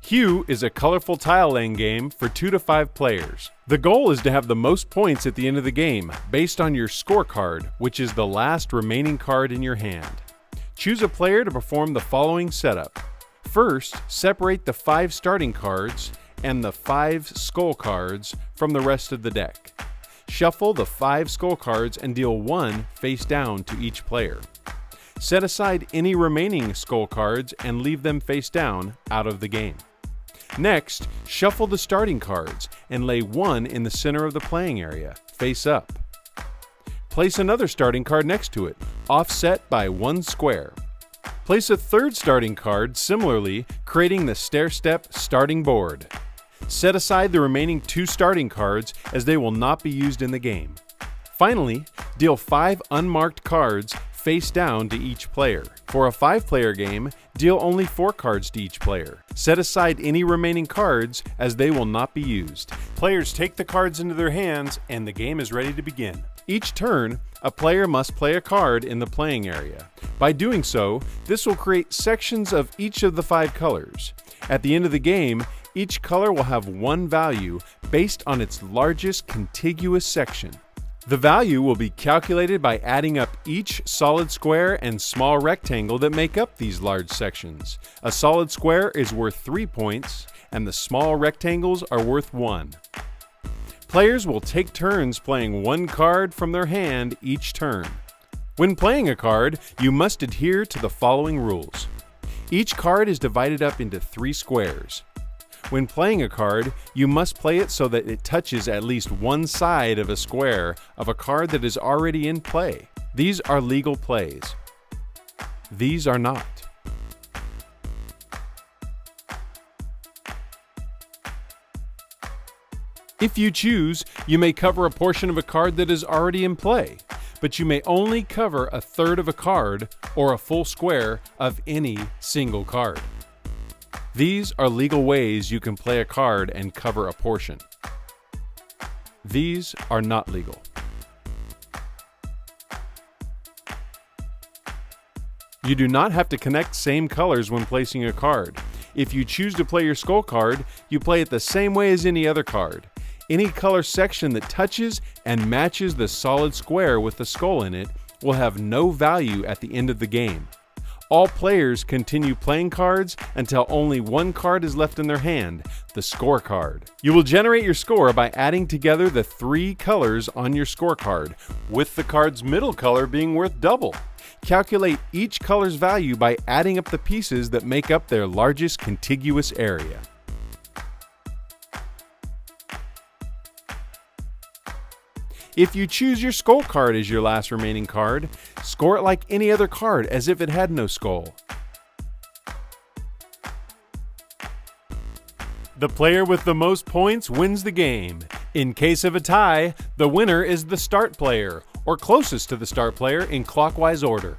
HUE is a colorful tile laying game for 2 to 5 players. The goal is to have the most points at the end of the game based on your scorecard, which is the last remaining card in your hand. Choose a player to perform the following setup. First, separate the 5 starting cards and the 5 skull cards from the rest of the deck. Shuffle the 5 skull cards and deal 1 face down to each player. Set aside any remaining skull cards and leave them face down out of the game. Next, shuffle the starting cards and lay 1 in the center of the playing area, face up. Place another starting card next to it, offset by 1 square. Place a third starting card similarly, creating the stair-step starting board. Set aside the remaining 2 starting cards as they will not be used in the game. Finally, deal 5 unmarked cards face down to each player. For a 5-player game, deal only 4 cards to each player. Set aside any remaining cards as they will not be used. Players take the cards into their hands and the game is ready to begin. Each turn, a player must play a card in the playing area. By doing so, this will create sections of each of the 5 colors. At the end of the game, each color will have 1 value based on its largest contiguous section. The value will be calculated by adding up each solid square and small rectangle that make up these large sections. A solid square is worth 3 points, and the small rectangles are worth 1. Players will take turns playing 1 card from their hand each turn. When playing a card, you must adhere to the following rules. Each card is divided up into 3 squares. When playing a card, you must play it so that it touches at least one side of a square of a card that is already in play. These are legal plays. These are not. If you choose, you may cover a portion of a card that is already in play, but you may only cover a third of a card or a full square of any single card. These are legal ways you can play a card and cover a portion. These are not legal. You do not have to connect same colors when placing a card. If you choose to play your skull card, you play it the same way as any other card. Any color section that touches and matches the solid square with the skull in it will have no value at the end of the game. All players continue playing cards until only 1 card is left in their hand, the scorecard. You will generate your score by adding together the 3 colors on your scorecard, with the card's middle color being worth double. Calculate each color's value by adding up the pieces that make up their largest contiguous area. If you choose your skull card as your last remaining card, score it like any other card as if it had no skull. The player with the most points wins the game. In case of a tie, the winner is the start player, or closest to the start player in clockwise order.